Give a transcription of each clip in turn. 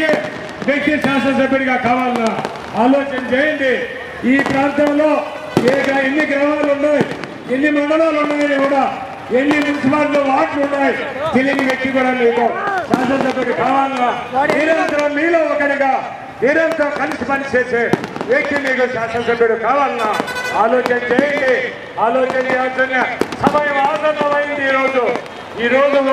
కలిగే వ్యక్తి శాసనసభ్యుడిగా కావాలన్నా ఆలోచన చేయండి. ఈ ప్రాంతంలో ఎన్ని గ్రామాలు ఉన్నాయి, ఎన్ని మండలాలు ఉన్నాయని కూడా, ఎన్ని మున్సిపాలిటీ వార్డులు ఉన్నాయి తెలియని వ్యక్తి కూడా మీకు శాసనసభ్యుడు కావాలన్నా నిరంతరం మీలో ఒకటిగా నిరంతరం కలిసి పనిచేసే వ్యక్తి మీకు శాసనసభ్యుడు కావాలన్నా ఆలోచన చేయండి. ఆలోచన చేయాల్సిన సమయం ఆసన్నమైంది. ఈరోజు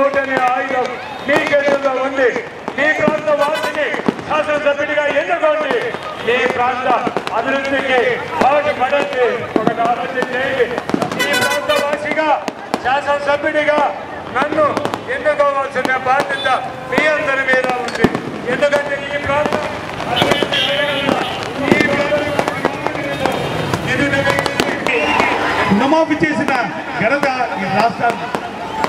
ఓటు అనే ఆయుధం మీ చేతుల్లో ఉంది. మీ ప్రాంత వాసిని శాసనసభ్యుడిగా ఎన్నుకోండి. మీ ప్రాంత అభివృద్ధికి పడండి. ఒకటి ఆలోచన చేయండి. మీ ప్రాంత వాసిగా శాసనసభ్యుడిగా నన్ను ఎన్నుకోవాల్సిన బాధ్యత మీ అందరి మీద ఉంది. ఎందుకంటే ఈ ప్రాంతం రుణమాఫీ చేసిన ఘనత ఈ రాష్ట్రానికి.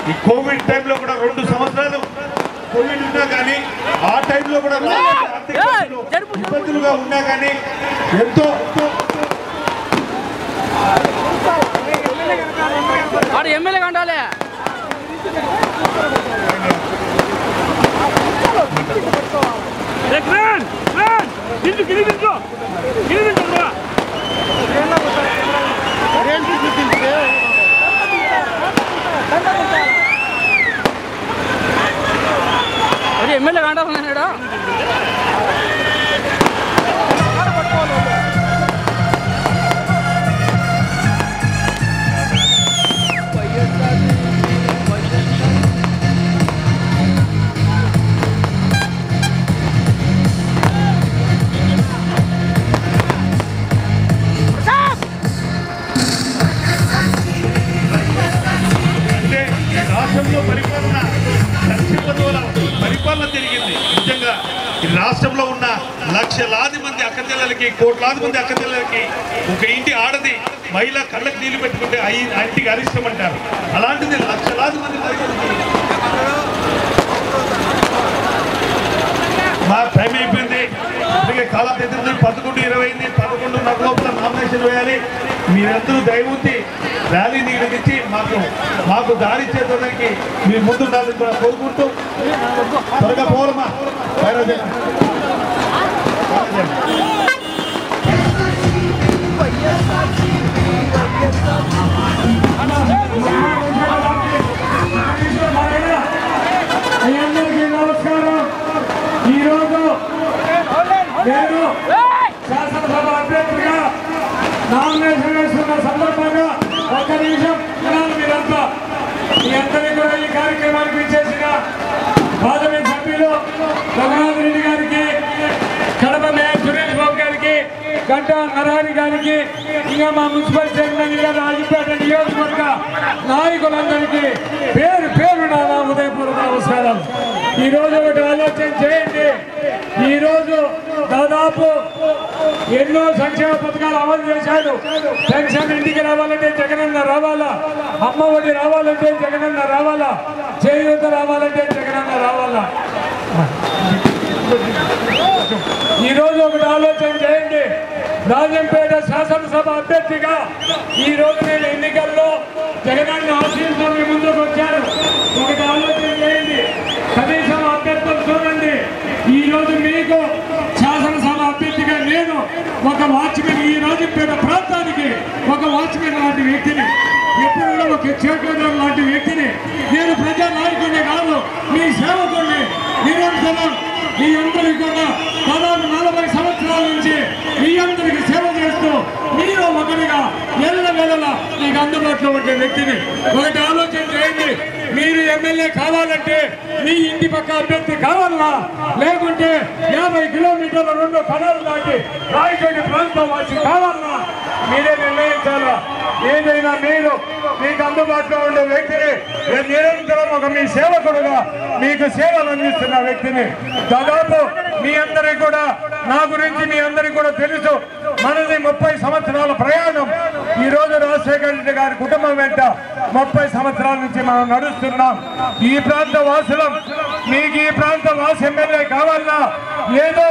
ఈ కోవిడ్ టైంలో కూడా 2 సంవత్సరాలు కోవిడ్ ఉన్నా కానీ ఆ టైంలో కూడా ఆర్థిక ఇబ్బందులుగా ఉన్నా కానీ ఎంతో ఎమ్మెల్యే కంటాలే ఎమ్మెల్యే కంటాలన్నాడు. పరిపాలన జరిగింది. నిజంగా ఈ రాష్ట్రంలో ఉన్న లక్షలాది మంది అక్కచెల్లెలకి, కోట్లాది మంది అక్కచెల్లెలకి ఒక ఇంటి ఆడది మహిళ కళ్ళకి నీళ్లు పెట్టుకుంటే ఇంటికి అరిష్టం అంటారు. అలాంటిది లక్షలాది మంది మా టైం అయిపోయింది. అందుకే కాలం ఎదురు 11:20 అయింది. 11:30 లోపల నామినేషన్ వేయాలి. మీరందరూ దయవుంచి ర్యాలీ నిర్వహించి మాకు దారి చేసేదానికి మీరు ముందుండాలని కూడా కోరుకుంటూ త్వరగా పోవాలమ్మా. అందరికీ నమస్కారం. ఈరోజు నేను శాసనసభ అభ్యర్థిగా నామినేషన్ వేస్తున్న సందర్భంగా ఒక్క నిమిషం మీరంతా మీ అందరికీ కూడా ఈ కార్యక్రమానికి ఇచ్చేసిన పార్లమెంట్ సభ్యులు రఘునాథ్ రెడ్డి గారికి, కడప మేయర్ సురేష్ బాబు గారికి, గంటా నరహరి గారికి, ఇంకా మా మున్సిపల్ చైర్మన్ గారు, రాజపేట నియోజకవర్గ నాయకులందరికీ పేరు పేరున నా ఉదయపూర్వక నమస్కారం. ఈరోజు ఒకటి ఆలోచన చేయండి. ఈరోజు దాదాపు ఎన్నో సంక్షేమ పథకాలు అమలు చేశాడు. పెన్షన్ ఇంటికి రావాలంటే జగనన్న రావాలా, అమ్మ ఒడి రావాలంటే జగనన్న రావాలా, చేయూత రావాలంటే జగనన్న రావాలా. ఈరోజు ఒకటి ఆలోచన చేయండి. రాజంపేట శాసనసభ అభ్యర్థిగా ఈరోజు నేను ఎన్నికల్లో జగనన్న ఆశీస్సుతో మీ ముందుకు వచ్చాను. ఒకటి ఆలోచన చేయండి. కనీసం అభ్యర్థులు చూడండి. ఈరోజు మీకు శాసనసభ అభ్యర్థిగా నేను ఒక వాచ్మెన్, ఈ రాజంపేట ప్రాంతానికి ఒక వాచ్మెన్ లాంటి వ్యక్తిని, ఎప్పుడు కూడా ఒక చేకూరు లాంటి వ్యక్తిని, నేను ప్రజా నాయకుడిని కాదు, మీ సేవకుడిని. నిరంతరం మీ అందరికీ కూడా దాదాపు 40 సంవత్సరాల నుంచి మీ అందరికీ సేవ చేస్తూ మీరు ఒకటిగా ఎల్లవేళలా మీకు అందుబాటులో ఉండే వ్యక్తిని. ఒకటి ఆలోచన చేయండి. మీరు ఎమ్మెల్యే కావాలంటే మీ ఇంటి పక్క అభ్యర్థి కావాలన్నా, లేకుంటే 50 కిలోమీటర్ల 2 కణాలు దాటి రాయచోటి ప్రాంతం వాసి కావాలన్నా మీరే నిర్ణయించాలా. ఏదైనా మీకు అందుబాటులో ఉండే వ్యక్తిని, నిరంతరం ఒక మీ సేవకుడుగా మీకు సేవలు అందిస్తున్న వ్యక్తిని. దాదాపు మీ అందరికీ కూడా నా గురించి మీ అందరికీ కూడా తెలుసు. మనది 30 సంవత్సరాల ప్రయాణం. ఈ రోజు రాజశేఖర రెడ్డి గారి కుటుంబం వెంట 30 సంవత్సరాల నుంచి మనం నడుస్తున్నాం. ఈ ప్రాంత వాసులం. మీకు ఈ ప్రాంత వాసు ఎమ్మెల్యే కావాలన్నా ఏదో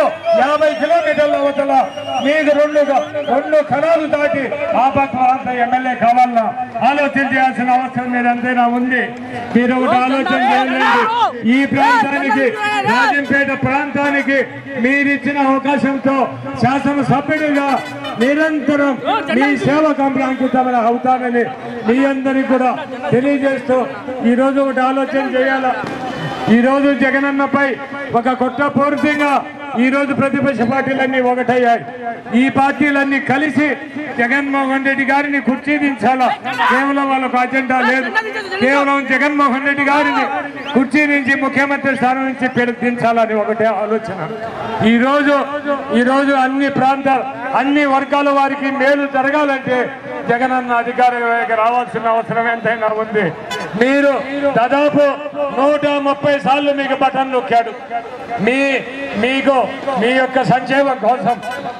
50 కిలోమీటర్ల అవతల మీకు రెండు కణాలు దాటి ఆ ప్రాంత ఎమ్మెల్యే కావాలన్నా ఆలోచన చేయాల్సిన అవసరం మీద ఎంతైనా ఉంది. మీరు ఒకటి ఆలోచన చేయండి. ఈ ప్రాంతానికి రాజంపేట ప్రాంతానికి మీరిచ్చిన అవకాశంతో శాసనసభ్యుడిగా నిరంతరం మీ సేవకు అంకితమైన అవుతానని మీ అందరికీ కూడా తెలియజేస్తూ ఈరోజు ఒకటి ఆలోచన చేయాల. ఈరోజు జగనన్నపై ఒక కుట్రపూరితంగా ఈరోజు ప్రతిపక్ష పార్టీలన్నీ ఒకటయ్యాయి. ఈ పార్టీలన్నీ కలిసి జగన్మోహన్ రెడ్డి గారిని కుర్చీ దించాలా. కేవలం వాళ్ళకు అజెండా లేదు. కేవలం జగన్మోహన్ రెడ్డి గారిని కుర్చీ నుంచి ముఖ్యమంత్రి స్థానం నుంచి దించాలని ఒకటే ఆలోచన. ఈరోజు అన్ని ప్రాంతాలు అన్ని వర్గాల వారికి మేలు జరగాలంటే జగనన్న అధికారంలోకి రావాల్సిన అవసరం ఎంతైనా ఉంది. మీరు దాదాపు 130 సార్లు మీకు బటన్ నొక్కాడు. మీకు మీ యొక్క సంక్షేమం కోసం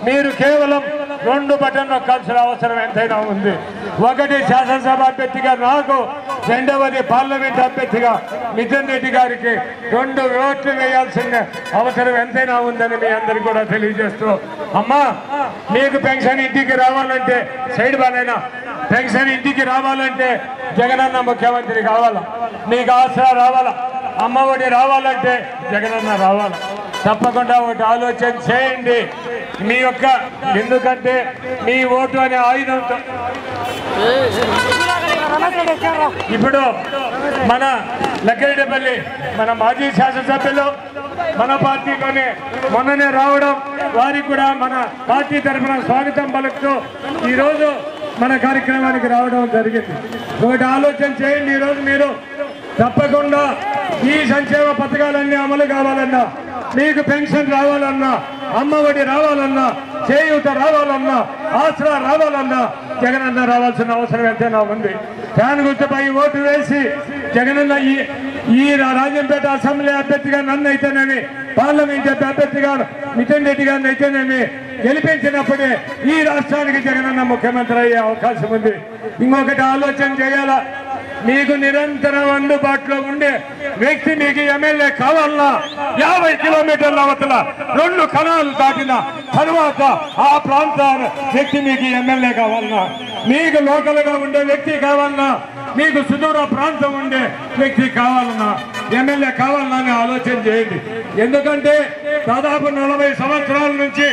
మీరు కేవలం 2 బటన్ నొక్కాల్సిన అవసరం ఎంతైనా ఉంది. ఒకటి శాసనసభ అభ్యర్థిగా నాకు, రెండవది పార్లమెంట్ అభ్యర్థిగా మిథున్ రెడ్డి గారికి 2 ఓట్లు వేయాల్సిన అవసరం ఎంతైనా ఉందని మీ అందరికీ కూడా తెలియజేస్తూ, అమ్మా మీకు పెన్షన్ ఇంటికి రావాలంటే సైడ్ బాలైనా పెన్షన్ ఇంటికి రావాలంటే జగనన్న ముఖ్యమంత్రి కావాలా. మీకు ఆసరా రావాలా, అమ్మఒడి రావాలంటే జగనన్న రావాలా. తప్పకుండా ఒకటి ఆలోచన చేయండి. మీ యొక్క ఎందుకంటే మీ ఓటు అనే ఆయుధంతో ఇప్పుడు మన లక్కిరెడ్డిపల్లి మన మాజీ శాసనసభ్యులు మన పార్టీలోనే మొన్ననే రావడం, వారికి కూడా మన పార్టీ తరఫున స్వాగతం పలుకుతూ ఈరోజు మన కార్యక్రమానికి రావడం జరిగింది. ఒకటి ఆలోచన చేయండి. ఈరోజు మీరు తప్పకుండా ఈ సంక్షేమ పథకాలన్నీ అమలు కావాలన్నా, మీకు పెన్షన్ రావాలన్నా, అమ్మఒడి రావాలన్నా, చేయూత రావాలన్నా, ఆసరా రావాలన్నా జగనన్న రావాల్సిన అవసరం ఎంతైనా ఉంది. ఫ్యాన్ గుర్తుపై ఓటు వేసి జగనన్న ఈ రాజంపేట అసెంబ్లీ అభ్యర్థిగా నన్ను అయితేనేమి, పార్లమెంట్ అభ్యర్థిగా మిథున్ రెడ్డి గారిని అయితేనేమి గెలిపించినప్పుడే ఈ రాష్ట్రానికి జగనన్న ముఖ్యమంత్రి అయ్యే అవకాశం ఉంది. ఇంకొకటి ఆలోచన చేయాలా. మీకు నిరంతరం అందుబాటులో ఉండే వ్యక్తి మీకు ఎమ్మెల్యే కావాలన్నా 50 కిలోమీటర్ల అవతల 2 కణాలు దాటిన తర్వాత ఆ ప్రాంత వ్యక్తి మీకు ఎమ్మెల్యే కావాలన్నా, మీకు లోకల్గా ఉండే వ్యక్తి కావాలన్నా, మీకు సుదూర ప్రాంతం ఉండే వ్యక్తి కావాలన్నా ఎమ్మెల్యే కావాలన్నా అని ఆలోచన చేయండి. ఎందుకంటే దాదాపు 40 సంవత్సరాల నుంచి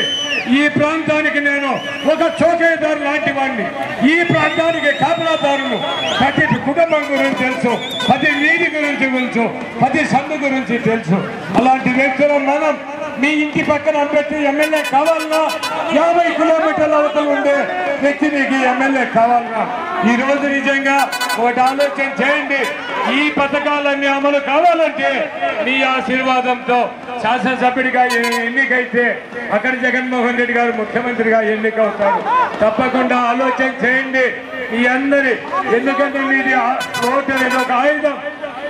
ఈ ప్రాంతానికి నేను ఒక చౌకీదారు లాంటి వాడిని. ఈ ప్రాంతానికి కాపలాదారులు ప్రతి కుటుంబం గురించి తెలుసు, ప్రతి వీధి గురించి తెలుసు, ప్రతి సందు గురించి తెలుసు. అలాంటి వ్యక్తులు మనం మీ ఇంటి పక్కన అభ్యర్థి ఎమ్మెల్యే కావాలన్నా 50 కిలోమీటర్ల అవతల ఉండే వ్యక్తి మీకు ఎమ్మెల్యే కావాలన్నా ఈ రోజు నిజంగా ఒకటి ఆలోచన చేయండి. ఈ పథకాలన్నీ అమలు కావాలంటే మీ ఆశీర్వాదంతో శాసనసభ్యుడిగా ఎన్నికైతే అక్కడ జగన్మోహన్ రెడ్డి గారు ముఖ్యమంత్రిగా ఎన్నికవుతారు. తప్పకుండా ఆలోచన చేయండి మీ అందరి. ఎందుకంటే మీది ఓటు అనేది ఒక ఆయుధం.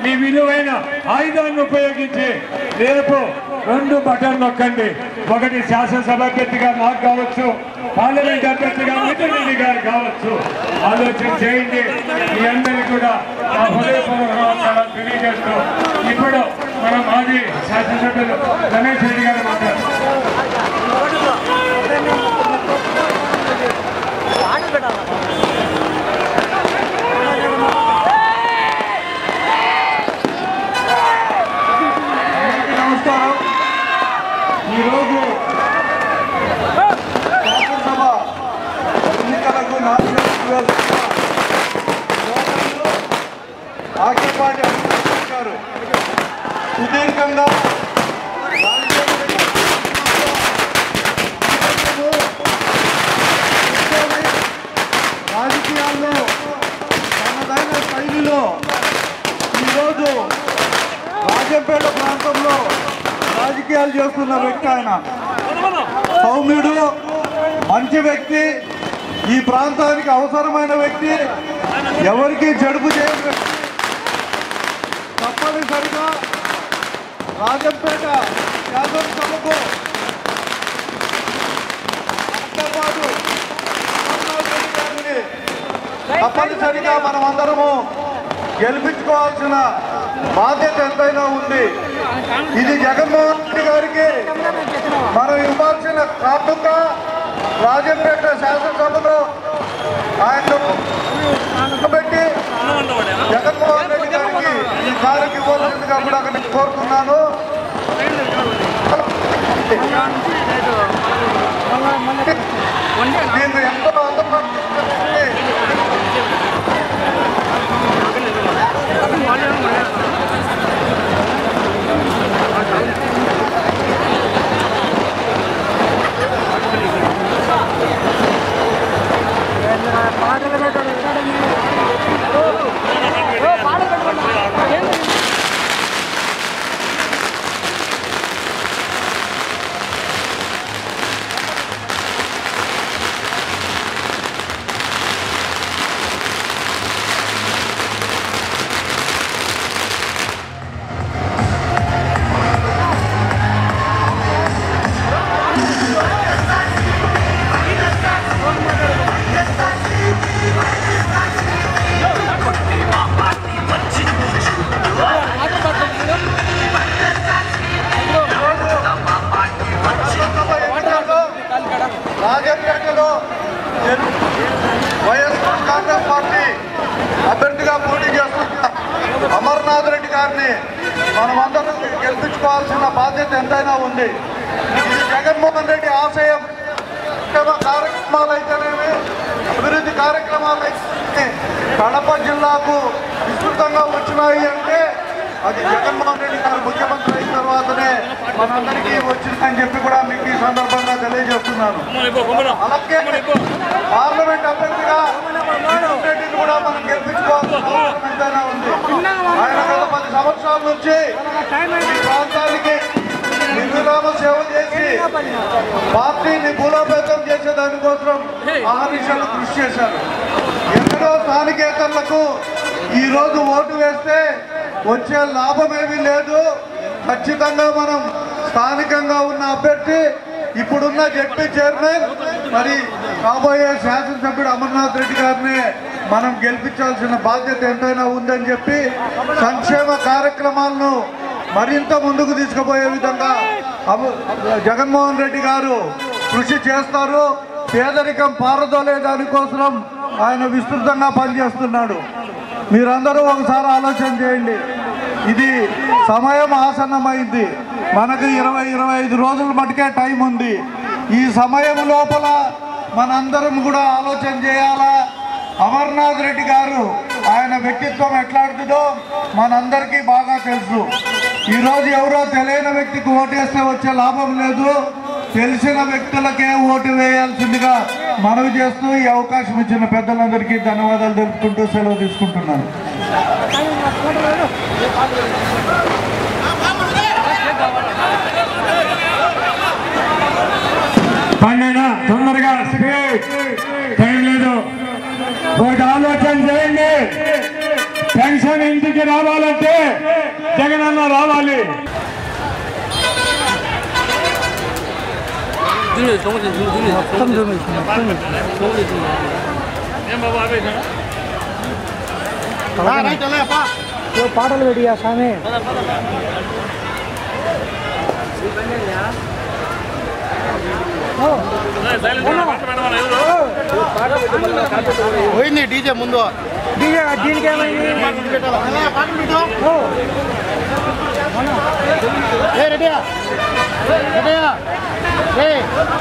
మీ విలువైన ఆయుధాన్ని ఉపయోగించి రేపు 2 బటన్ నొక్కండి. ఒకటి శాసనసభ అభ్యర్థిగా నాకు కావచ్చు, పార్లమెంట్ అభ్యర్థిగా మిథున్ రెడ్డి గారు కావచ్చు. ఆలోచన చేయండి. మీ అందరికీ కూడా నా హృదయపూర్వక తెలియజేస్తూ ఇప్పుడు మన మాజీ శాసనసభ్యులు రమేష్ రెడ్డి గారు మాట్లాడుతున్నారు. నమస్కారం. ఈరోజు శాసనసభ ఎన్నికలకు ఆకేపాటి గారు సుదీర్ఘంగా రాజకీయాల్లో తనదైన శైలిలో ఈరోజు రాజంపేట ప్రాంతంలో రాజకీయాలు చేస్తున్న వ్యక్తి. ఆయన సౌమ్యుడు, మంచి వ్యక్తి, ఈ ప్రాంతానికి అవసరమైన వ్యక్తి, ఎవరికి జడుపు చేయని వ్యక్తి. తప్పనిసరిగా రాజంపేట శాసనసభకు పాటు తప్పనిసరిగా మనం అందరము గెలిపించుకోవాల్సిన బాధ్యత ఎంతైనా ఉంది. ఇది జగన్మోహన్ రెడ్డి గారికి మనం ఇవ్వాల్సిన కాటుక. రాజంపేట శాసనసభలో ఆయన పెట్టి జగన్మోహన్ రెడ్డి గారికి ఈ కారుకి ఇవ్వాల్సిందిగా కూడా నేను కోరుతున్నాను. దీన్ని ఎంతో అందుబాటు రాజంపేటలో వైఎస్ఆర్ కాంగ్రెస్ పార్టీ అభ్యర్థిగా పోటీ చేస్తున్న అమర్నాథ్ రెడ్డి గారిని మనమందరం గెలిపించుకోవాల్సిన బాధ్యత ఎంతైనా ఉంది. ఇది జగన్మోహన్ రెడ్డి ఆశయం. కార్యక్రమాలు అయితేనేమి, అభివృద్ధి కార్యక్రమాలు అయితే కడప జిల్లాకు విస్తృతంగా వచ్చినాయి అంటే అది జగన్మోహన్ రెడ్డి గారు ముఖ్యమంత్రి అయిన తర్వాతనే మనందరికీ వచ్చిందని చెప్పి కూడా మీకు ఈ సందర్భంగా తెలియజేస్తున్నాను. అలాగే పార్లమెంట్ అభ్యర్థిగా రెడ్డిని కూడా మనం గెలిపించుకోవాల్సిన అవసరం ఎంతైనా ఉంది. ఆయన గత 10 సంవత్సరాల నుంచి ఈ ప్రాంతానికి నిర్విరామ సేవ చేసి పార్టీని బలోపేతం చేసే దానికోసం ఆహర్నిశలు కృషి చేశారు. ఎన్నడో స్థానికేతరులకు ఈరోజు ఓటు వేస్తే వచ్చే లాభమేమీ లేదు. ఖచ్చితంగా మనం స్థానికంగా ఉన్న అభ్యర్థి, ఇప్పుడున్న జడ్పీ చైర్మన్, మరి కాబోయే శాసనసభ్యుడు అమర్నాథ్ రెడ్డి గారిని మనం గెలిపించాల్సిన బాధ్యత ఎంతైనా ఉందని చెప్పి సంక్షేమ కార్యక్రమాలను మరింత ముందుకు తీసుకుపోయే విధంగా జగన్మోహన్ రెడ్డి గారు కృషి చేస్తారు. పేదరికం పారదోలే దానికోసం ఆయన విస్తృతంగా పనిచేస్తున్నాడు. మీరందరూ ఒకసారి ఆలోచన చేయండి. ఇది సమయం ఆసన్నమైంది. మనకు 20-25 రోజుల మటుకే టైం ఉంది. ఈ సమయం లోపల మనందరం కూడా ఆలోచన చేయాలా. అమర్నాథ్ రెడ్డి గారు ఆయన వ్యక్తిత్వం ఎట్లాంటిదో మనందరికీ బాగా తెలుసు. ఈరోజు ఎవరో తెలియని వ్యక్తికి ఓటేస్తే వచ్చే లాభం లేదు. తెలిసిన వ్యక్తులకే ఓటు వేయాల్సిందిగా మనవి చేస్తూ ఈ అవకాశం ఇచ్చిన పెద్దలందరికీ ధన్యవాదాలు తెలుపుకుంటూ సెలవు తీసుకుంటున్నాను. తొందరగా టైం లేదు. ఒకటి ఆలోచన చేయండి. పెన్షన్ ఇంటికి రావాలంటే జగనన్న రావాలి. పాటలు పెట్టియా స్వామి. పోయింది డీజే ముందు. డీజే దీనికి ఏమైంది? రెడీయా రెడీయా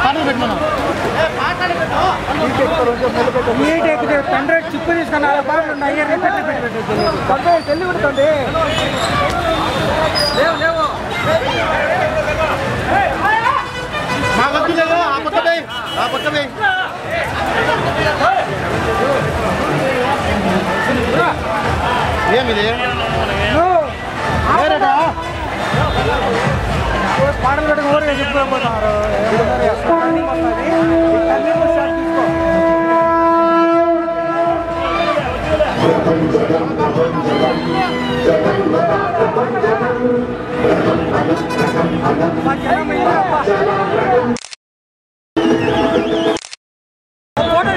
పాటలు పెట్టమన్నా. నీట్ ఎక్కితే పెండ్రైవ్ చిప్పు తీసుకుని 4 పాటలు ఉన్నాయి. అయ్యే పెట్టి చెల్లి కొడుతుంది. లేవు లేవు మా వద్దు లేదు. ఆ పక్కదే ఆ పక్కదే ఏమిది పాటలు కట్టి ఊరిగా చెప్పుకోబోతున్నారు. Photo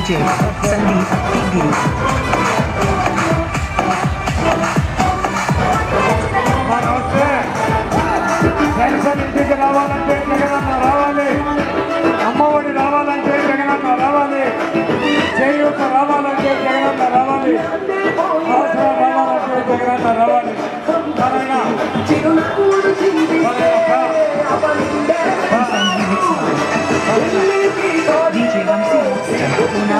DJ Sandeep Guru. నమస్తే. పెన్షన్ ఇంటికి రావాలంటే జగనన్న రావాలి, అమ్మఒడి రావాలంటే జగనన్న రావాలి, చేయూత రావాలంటే జగనన్న రావాలి, ఆసరా రావాలంటే జగనన్న రావాలి. DJ Ramsey Puna.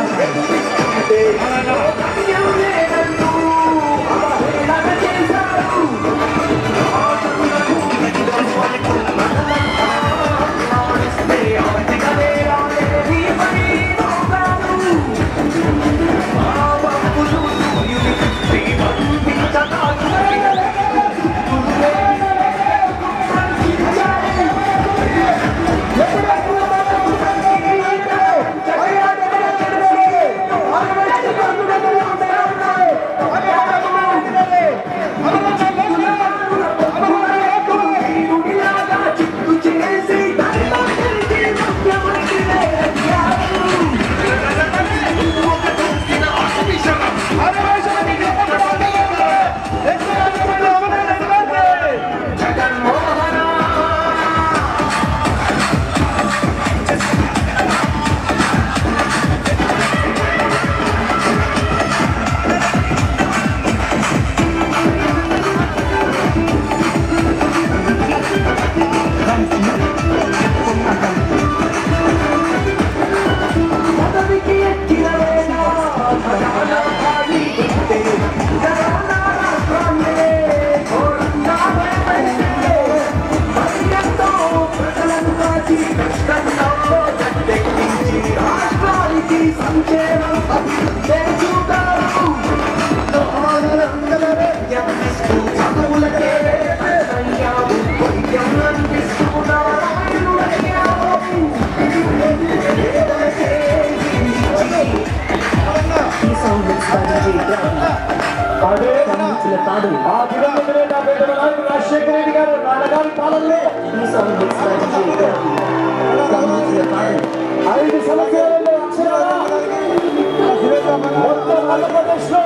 Rajasekhara Reddy గారు నాన్నగారి పాలనలో 5 సంవత్సరాలలో మొత్తం ఆంధ్రప్రదేశ్ లో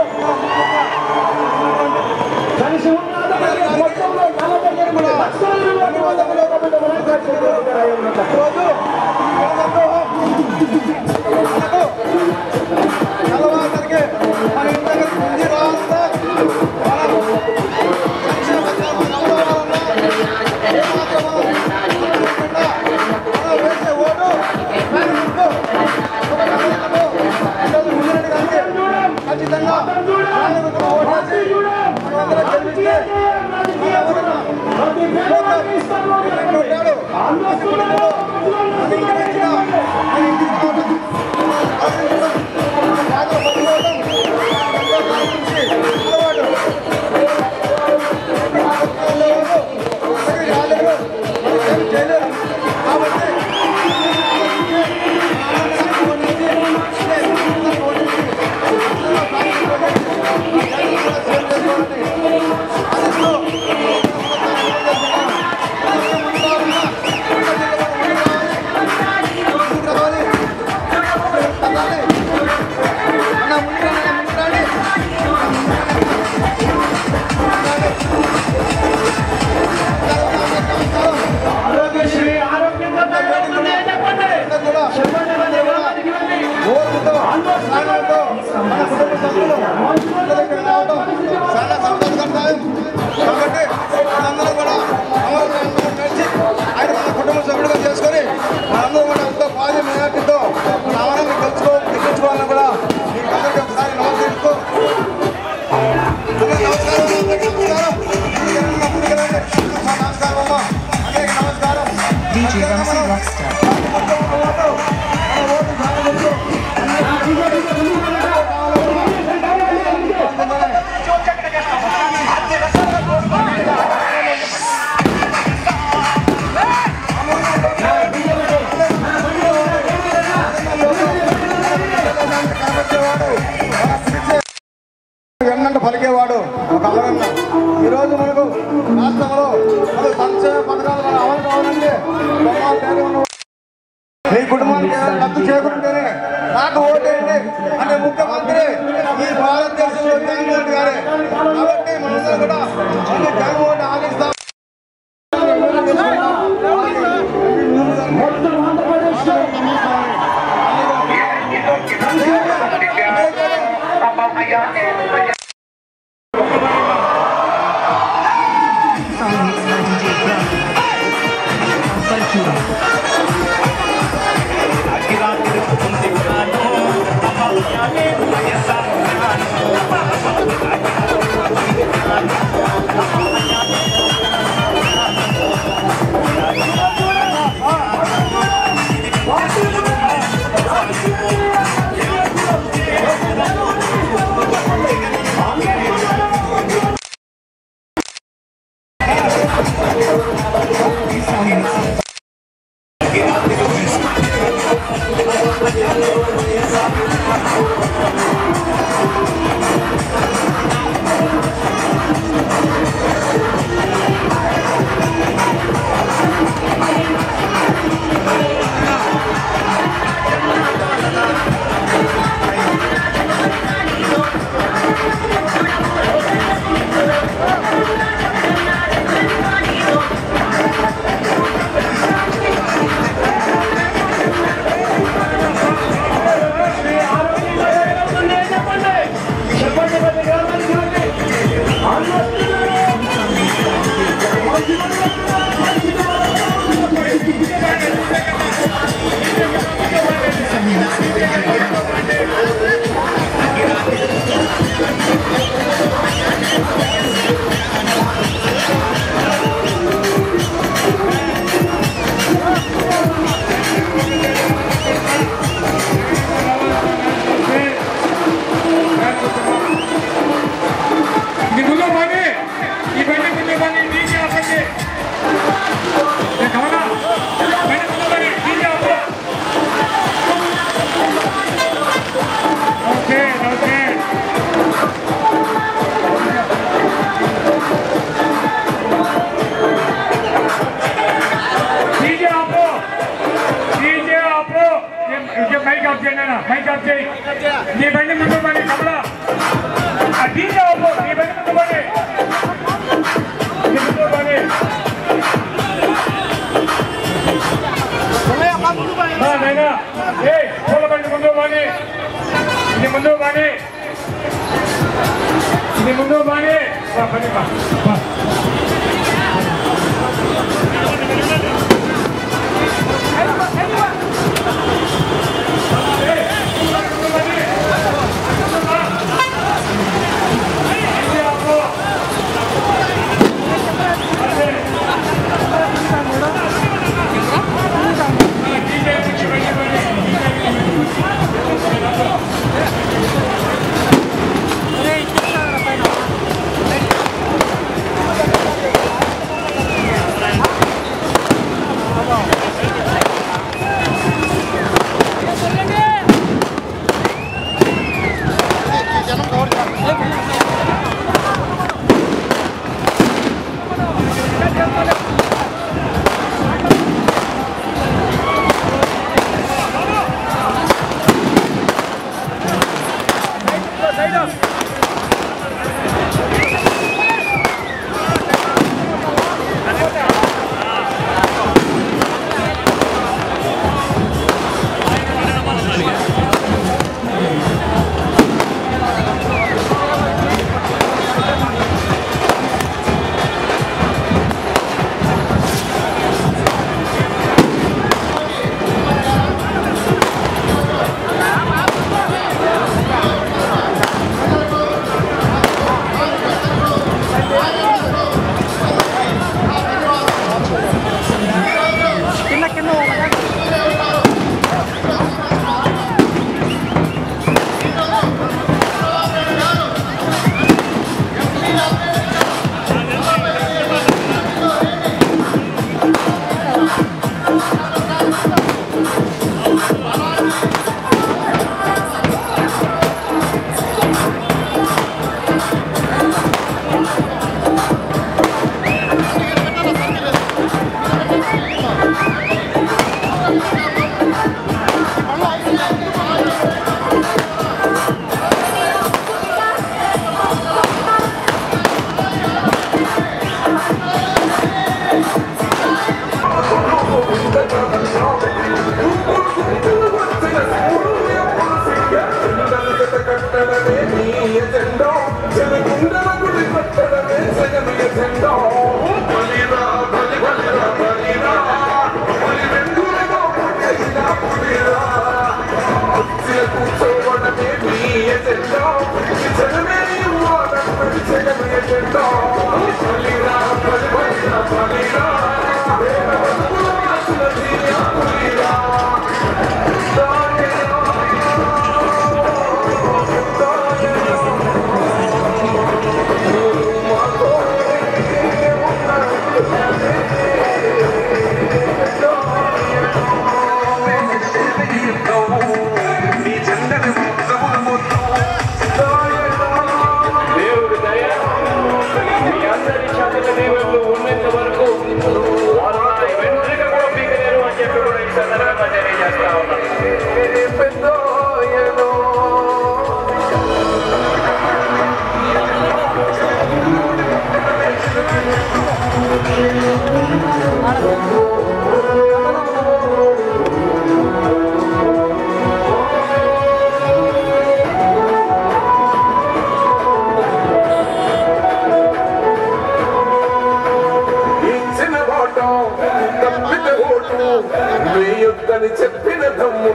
కలిసి ఉన్న మొత్తంలో 48 DJ Ramsey Rockstar. పలికేవాడు ఒక అమరన్న. ఈరోజు మనకు రాష్ట్రంలో సంక్షేమ పథకాలు మన అమలు కావాలంటే మీ కుటుంబానికి రద్దు చేయకుంటేనే నాకు ఓటేయండి చేయాలి అనే ముఖ్యమంత్రి ఈ భారతదేశంలో జగన్మోహన్ గారే. కాబట్టి మనందరం కూడా జగన్మోహన్ ఆలోచిస్తాం.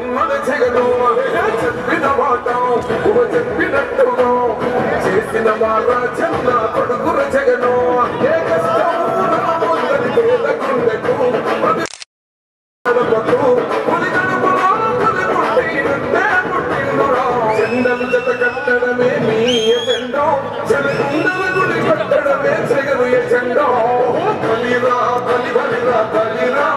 ఉన్నది జగను చెప్పిన మాట చెప్పినట్టుగా చేసిన మాట చెన్న కొడుకుల జగను ఏ కష్టము రాబోతుంది పేద గుండెకు చెండలు జత కట్టడమే నీ ఎజెండా చెడుకుండల గుడి కట్టడమే జగను ఎజెండా బలిరా బలి బలిరా బలిరా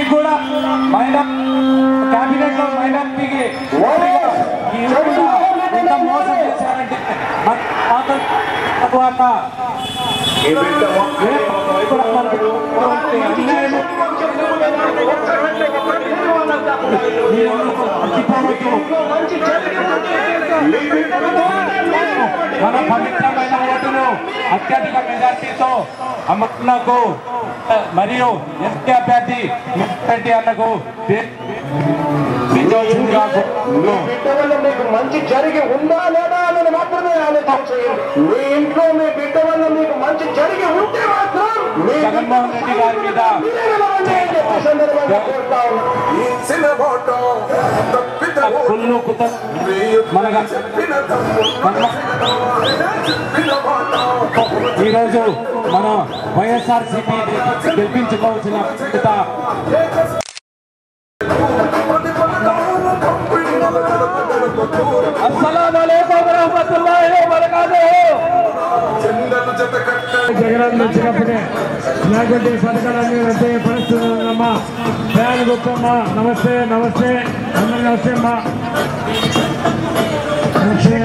కూడా కేబినెట్ లో మెజార్టీకి ఈ ఊళ్ళో ఎంత మోసం చేశారంటే తర్వాత మన పవిత్రమైన ఓటును అత్యధిక మెజార్టీతో అమ్మకు మరియు ఎస్కే అభ్యర్థి రెడ్డి అన్నకు మీకు మంచి జరిగి ఉందా లేదా అని మాత్రమే ఆలోచించండి. మీ ఇంట్లో మీ బిడ్డ వల్ల మీకు మంచి జరిగి ఉంటే మాత్రం జగన్మోహన్ రెడ్డి గారి మీద ఈరోజు మనం వైఎస్ఆర్సీపీ గెలిపించుకోవాల్సిన జగన్ వచ్చినప్పుడే లేకుంటే పథకాలన్నీ రద్దు పరిస్థితులు ఉందమ్మా. ఫ్యాన్ గుర్తమ్మా. నమస్తే నమస్తే అందరూ నమస్తే అమ్మా. నమస్తే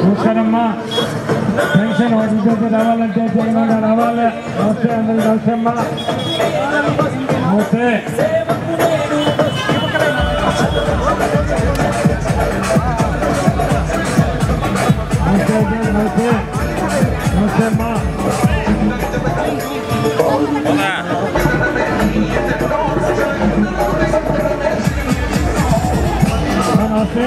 నమస్కారమ్మా. పెన్షన్ వడ్డీతో రావాలంటే తెలంగాణ రావాలి. నమస్తే అందరూ నమస్తే అమ్మా. నమస్తే నమస్తే నమస్తే నమస్తే అమ్మా. నమస్తే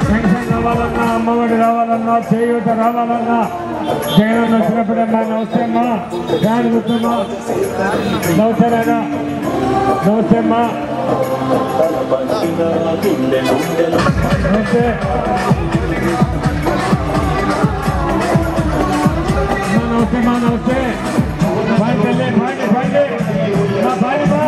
పెన్షన్ రావాలన్నా, అమ్మఒడి రావాలన్నా, చేయూత రావాలన్నా జగన్ వచ్చినప్పుడన్నా నమస్తే అమ్మా. ఫ్యాన్ కూర్చోమ్మా. నమస్తేనా. నమస్తే అమ్మా. నమస్తే నమస్తే అమ్మా. నమస్తే బాయ్ తల్లి. బాయ్ బాయ్ మా బాయ్ బా.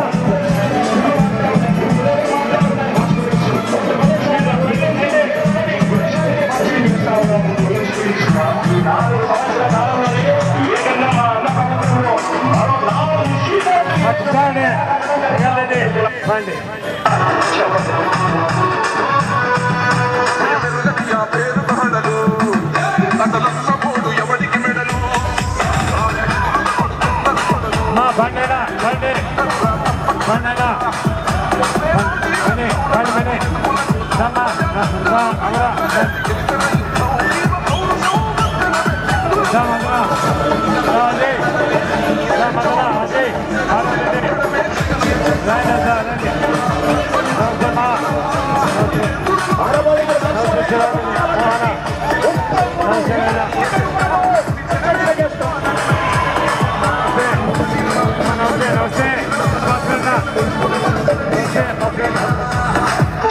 బండేనా బండే బండేనా బండి బండి బండి రమ్మా అవరా రమ్మా రావాలి రమ్మా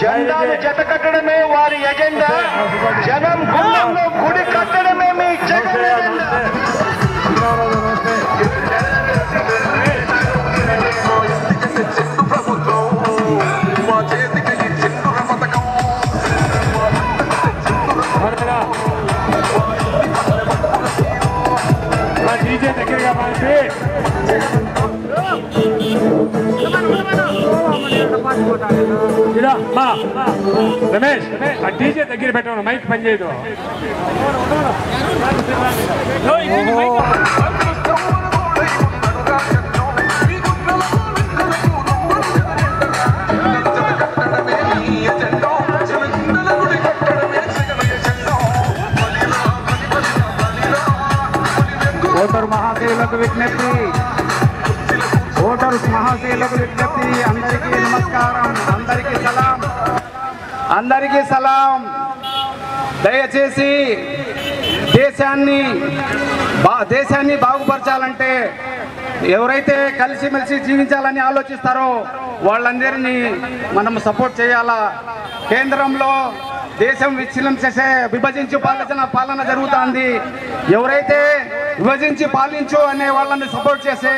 జెండాను జత కట్టడమే వారి ఎజెండా, జనం గుండెల్లో గుడి కట్టడమే మీ జగన్ ఎజెండా. డీజే దగ్గరగా మనకి రమేష్ ఆ డీజే దగ్గర పెట్టాను, మైక్ పనిచేయదు. ఓటరు మహాశయులకు విజ్ఞప్తి, ఓటరు మహాశయులకు విజ్ఞప్తి. అందరికీ నమస్కారం, అందరికీ సలాం, అందరికీ సలాం. దయచేసి దేశాన్ని బాగుపరచాలంటే ఎవరైతే కలిసిమెలిసి జీవించాలని ఆలోచిస్తారో వాళ్ళందరినీ మనం సపోర్ట్ చేయాలా. కేంద్రంలో దేశం విచ్ఛిన్నం చేసే విభజించి పాలన జరుగుతుంది. ఎవరైతే విభజించి పాలించు అనే వాళ్ళని సపోర్ట్ చేసే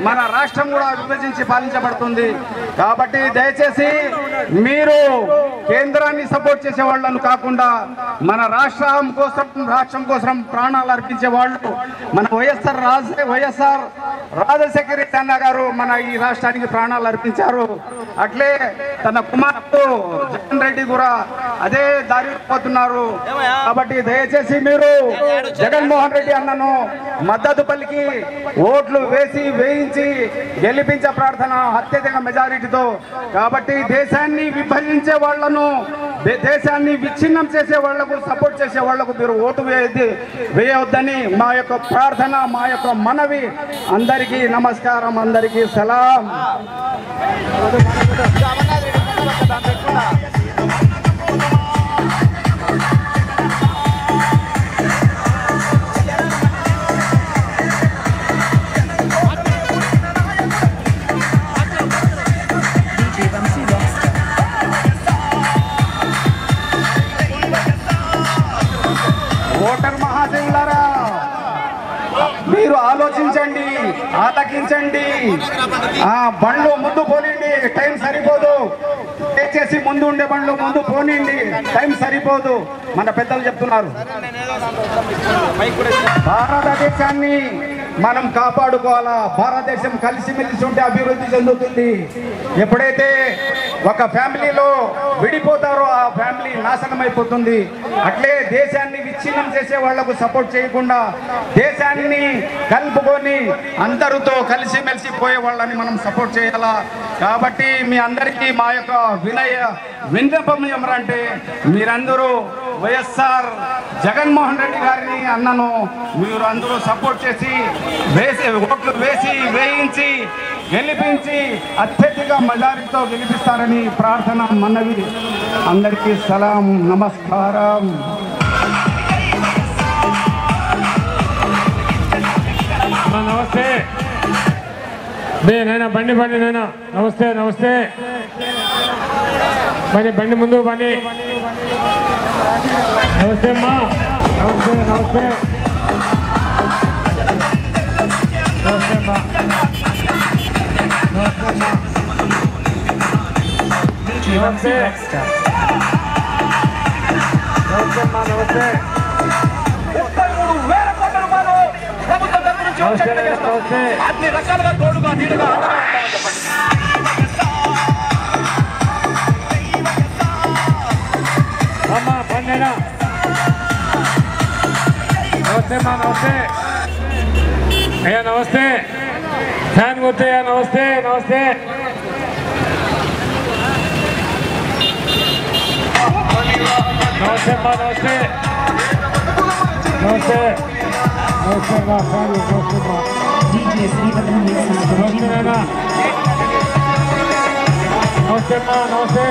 మన రాష్ట్రం కూడా విభజించి పాలించబడుతుంది. కాబట్టి దయచేసి మీరు కేంద్రాన్ని సపోర్ట్ చేసే వాళ్ళను కాకుండా మన రాష్ట్రం కోసం ప్రాణాలు అర్పించే వాళ్ళు మన వైఎస్ఆర్ రాజశేఖర రెడ్డి అన్న గారు మన ఈ రాష్ట్రానికి ప్రాణాలు అర్పించారు. అట్లే తన కుమారుడు జగన్ రెడ్డి కూడా అదే దారి పోతున్నారు. కాబట్టి దయచేసి మీరు జగన్మోహన్ రెడ్డి అన్నను మద్దతు పలికి ఓట్లు వేయించి గెలిపించే ప్రార్థన అత్యధిక మెజారిటీతో. కాబట్టి దేశాన్ని విభజించే వాళ్లను, దేశాన్ని విచ్ఛిన్నం చేసే వాళ్లకు సపోర్ట్ చేసే వాళ్లకు మీరు ఓటు వేయవద్దని మా యొక్క ప్రార్థన, మా యొక్క మనవి. అందరికీ నమస్కారం, అందరికీ సలాం. ఓటర్ మహాశయులారా, మీరు ఆలోచించండి, ఆలకించండి. బండ్లు ముందు పోనండి, టైం సరిపోదు. దయచేసి ముందు ఉండే బండ్లు ముందు పోనండి, టైం సరిపోదు. మన పెద్దలు చెప్తున్నారు. భారతదేశాన్ని మనం కాపాడుకోవాలా. భారతదేశం కలిసిమెలిసి ఉంటే అభివృద్ధి చెందుతుంది. ఎప్పుడైతే ఒక ఫ్యామిలీలో విడిపోతారో ఆ ఫ్యామిలీ నాశనం అయిపోతుంది. అట్లే దేశాన్ని విచ్ఛిన్నం చేసే వాళ్లకు సపోర్ట్ చేయకుండా దేశాన్ని కలుపుకొని అందరితో కలిసిమెలిసి పోయే వాళ్ళని మనం సపోర్ట్ చేయాలా. కాబట్టి మీ అందరికీ మా యొక్క విన్నపం ఏమంటే మీరందరూ వైఎస్ఆర్ జగన్మోహన్ రెడ్డి గారిని అన్నను మీరు అందరూ సపోర్ట్ చేసి ఓట్లు వేయించి గెలిపించి అత్యధిక మెజారిటీతో గెలిపిస్తారని ప్రార్థన, మనవి. అందరికీ సలాం, నమస్కారం. నమస్తే నైనా, బండి నైనా. నమస్తే బండి ముందు బండి. నమస్తే అమ్మా, నమస్తే అమ్మా. నమస్తే నమస్తే. అన్ని రకాలుగా తోడుగా నీడుగా అమ్మా పండేనా. నమస్తే అమ్మా, నమస్తే అయ్యా, నమస్తే. ఫ్యాన్ కొట్టయ్యా, నమస్తే నమస్తే. నమస్తే అమ్మా, నమస్తే నమస్తే నమస్తే అమ్మా, ఫ్యాన్ నమస్తే అమ్మా. నమస్తే నాన్న, నమస్తే అమ్మా, నమస్తే.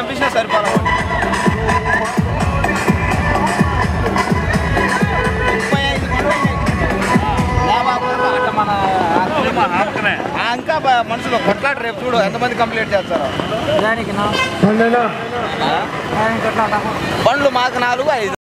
పంపించినా సరిపోవాలి. ఇంకా మనుషులు కొట్లాట రేపు చూడు ఎంతమంది కంప్లీట్ చేస్తారు. బండ్లు మాకు 4-5.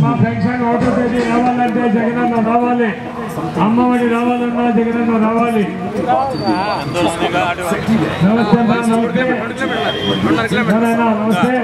మా పెన్షన్ ఓటర్ తేదీ రావాలంటే జగనన్న రావాలి, అమ్మఒడి రావాలన్నా జగనన్న రావాలి. నమస్తే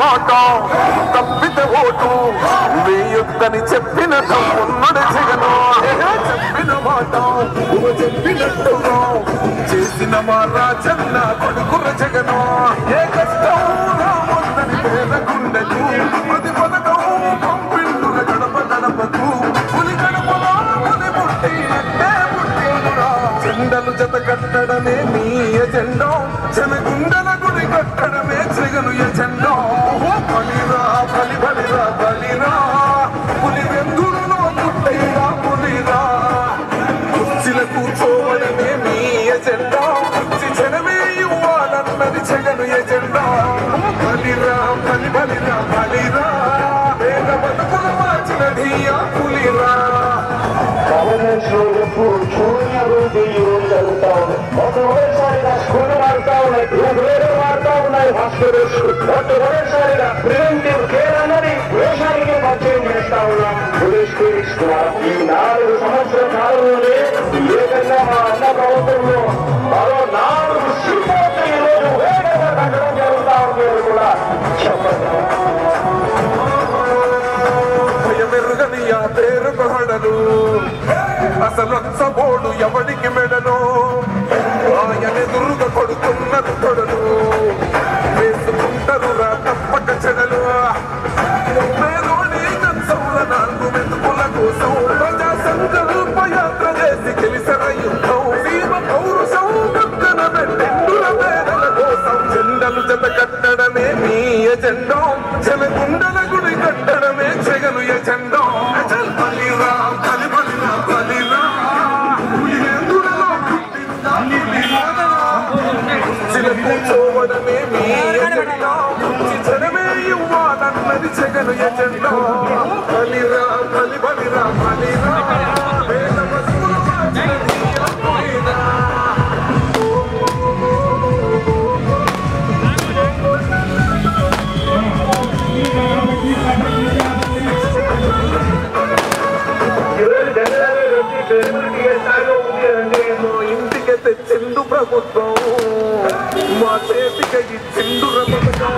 మాట తప్పితే ఓటు వేయొద్దని చెప్పిన తమ్ముడు జగను చెప్పిన మాట చెప్పినట్టుగా చేసిన మా రాజన్న కొడుకుల జగను ఏ కష్టం రాముందని పేదకుండకు ప్రతి పథకం పంపిండుల గడప గడపకు పులి గడపలో పులి పుట్టినట్టే పుట్టినురా జెండలు జత కట్టడమే మీ ఎజెండా చెలగుండల గుడి కట్టడమే జగను ఎజెండా బలిరా బలి బలిరా బలిరా పులి వెందులలో పుట్టిరా పులిరా కుర్చీల కూర్చోవడమే మీ ఎజెండా కుర్చీ జనమే ఇవ్వాలన్నది జగను ఎజెండా బలిరా బలి బలిరా బలిరా వేద బతుకుల మార్చినది ఆ పులిరా మొదటిసారిగా స్కూల్ మారుతా ఉన్నాయి గ్రూపులు మారుతా ఉన్నాయి హాస్పిటల్స్ మొట్టమొదటిసారిగా ప్రివెంటివ్ కేర్ అన్నది దేశానికి పరిచయం చేస్తా ఉన్నాం పోలీస్ ఈ 4 సంవత్సరాల కాలంలోనే ఏకంగా మా అన్న ప్రభుత్వంలో మరో 4 సిపోర్ట్లు ఈరోజు వేగంగా కట్టడం జరుగుతా ఉంది కూడా చెప్పండి. భయమెరుగని ఆ పేరు కొహడలు అసలు సబోడు ఎవడికి మెడను ఆయన ఎదురుగా కొడుతున్నది తొడలు వేసుకుంటారు రా తప్పక చెడలు పేదోడి కంచంల 4 మెతుకుల కోసం ప్రజా సంకల్ప యాత్ర చేసి గెలిసిన యుద్ధం సీమ పౌరుషం పక్కన పెట్టెండుల పేదల కోసం జెండలు జత కట్టడమే మీ ఎజెండా చెలగుండల గుడి కట్టడమే జగను ఎజెండా బలిరా బలి బలిరా బలిరా కూర్చోవడమే మీ ఎజెండా జనమే ఇవ్వాలన్నది జగను ఎజెండా బలిరా బలి బలిరా బలిరా వేద వస్తువుల మార్చినది ఆ పులిరా ఇంటికి తెచ్చిండు ప్రభుత్వం మా చేతికి ఇచ్చిండు పథకం